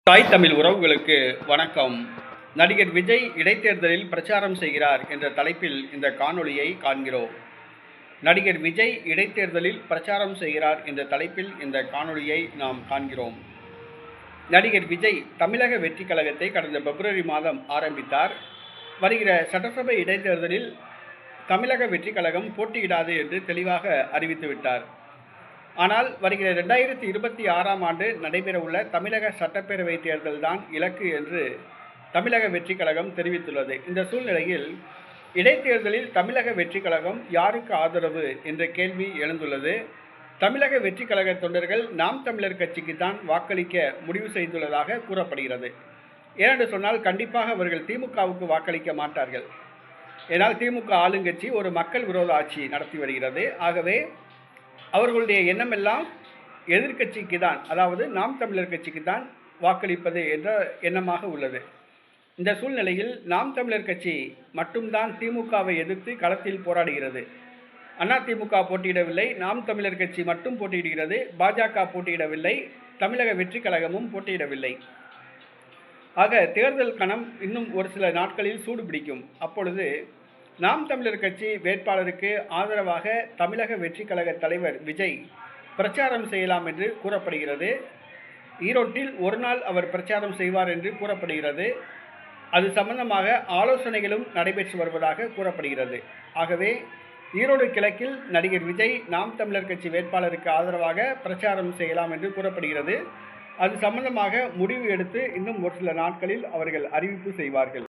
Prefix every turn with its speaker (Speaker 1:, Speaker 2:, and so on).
Speaker 1: தாய் தமிழ் உறவுகளுக்கு வணக்கம். நடிகர் விஜய் இடைத்தேர்தலில் பிரச்சாரம் செய்கிறார் என்ற தலைப்பில் இந்த காணொளியை காண்கிறோம். நடிகர் விஜய் இடைத்தேர்தலில் பிரச்சாரம் செய்கிறார் என்ற தலைப்பில் இந்த காணொளியை நாம் காண்கிறோம். நடிகர் விஜய் தமிழக வெற்றிக் கழகத்தை கடந்த பிப்ரவரி மாதம் ஆரம்பித்தார். வருகிற சட்டசபை இடைத்தேர்தலில் தமிழக வெற்றிக் கழகம் போட்டியிடாது என்று தெளிவாக அறிவித்துவிட்டார். ஆனால் வருகிற 2026ஆம் ஆண்டு நடைபெறவுள்ள தமிழக சட்டப்பேரவை தேர்தல் தான் இலக்கு என்று தமிழக வெற்றிக் கழகம் தெரிவித்துள்ளது. இந்த சூழ்நிலையில் இடைத்தேர்தலில் தமிழக வெற்றிக் கழகம் யாருக்கு ஆதரவு என்ற கேள்வி எழுந்துள்ளது. தமிழக வெற்றிக் கழக தொண்டர்கள் நாம் தமிழர் கட்சிக்கு தான் வாக்களிக்க முடிவு செய்துள்ளதாக கூறப்படுகிறது. ஏனென்று சொன்னால் கண்டிப்பாக அவர்கள் திமுகவுக்கு வாக்களிக்க மாட்டார்கள். ஏனால் திமுக ஆளுங்கட்சி ஒரு மக்கள் விரோத ஆட்சி நடத்தி வருகிறது. ஆகவே அவர்களுடைய எண்ணமெல்லாம் எதிர்கட்சிக்கு தான், அதாவது நாம் தமிழர் கட்சிக்கு தான் வாக்களிப்பது என்ற எண்ணமாக உள்ளது. இந்த சூழ்நிலையில் நாம் தமிழர் கட்சி மட்டும்தான் திமுகவை எதிர்த்து களத்தில் போராடுகிறது. அதிமுக போட்டியிடவில்லை, நாம் தமிழர் கட்சி மட்டும் போட்டியிடுகிறது. பாஜக போட்டியிடவில்லை, தமிழக வெற்றிக் கழகமும் போட்டியிடவில்லை. ஆக தேர்தல் களம் இன்னும் ஒரு சில நாட்களில் சூடு பிடிக்கும். அப்பொழுது நாம் தமிழர் கட்சி வேட்பாளருக்கு ஆதரவாக தமிழக வெற்றிக் கழக தலைவர் விஜய் பிரச்சாரம் செய்யலாம் என்று கூறப்படுகிறது. ஈரோட்டில் ஒரு நாள் அவர் பிரச்சாரம் செய்வார் என்று கூறப்படுகிறது. அது சம்பந்தமாக ஆலோசனைகளும் நடைபெற்று வருவதாக கூறப்படுகிறது. ஆகவே ஈரோடு கிழக்கில் நடிகர் விஜய் நாம் தமிழர் கட்சி வேட்பாளருக்கு ஆதரவாக பிரச்சாரம் செய்யலாம் என்று கூறப்படுகிறது. அது சம்பந்தமாக முடிவு எடுத்து இன்னும் ஒரு சில நாட்களில் அவர்கள் அறிவிப்பு செய்வார்கள்.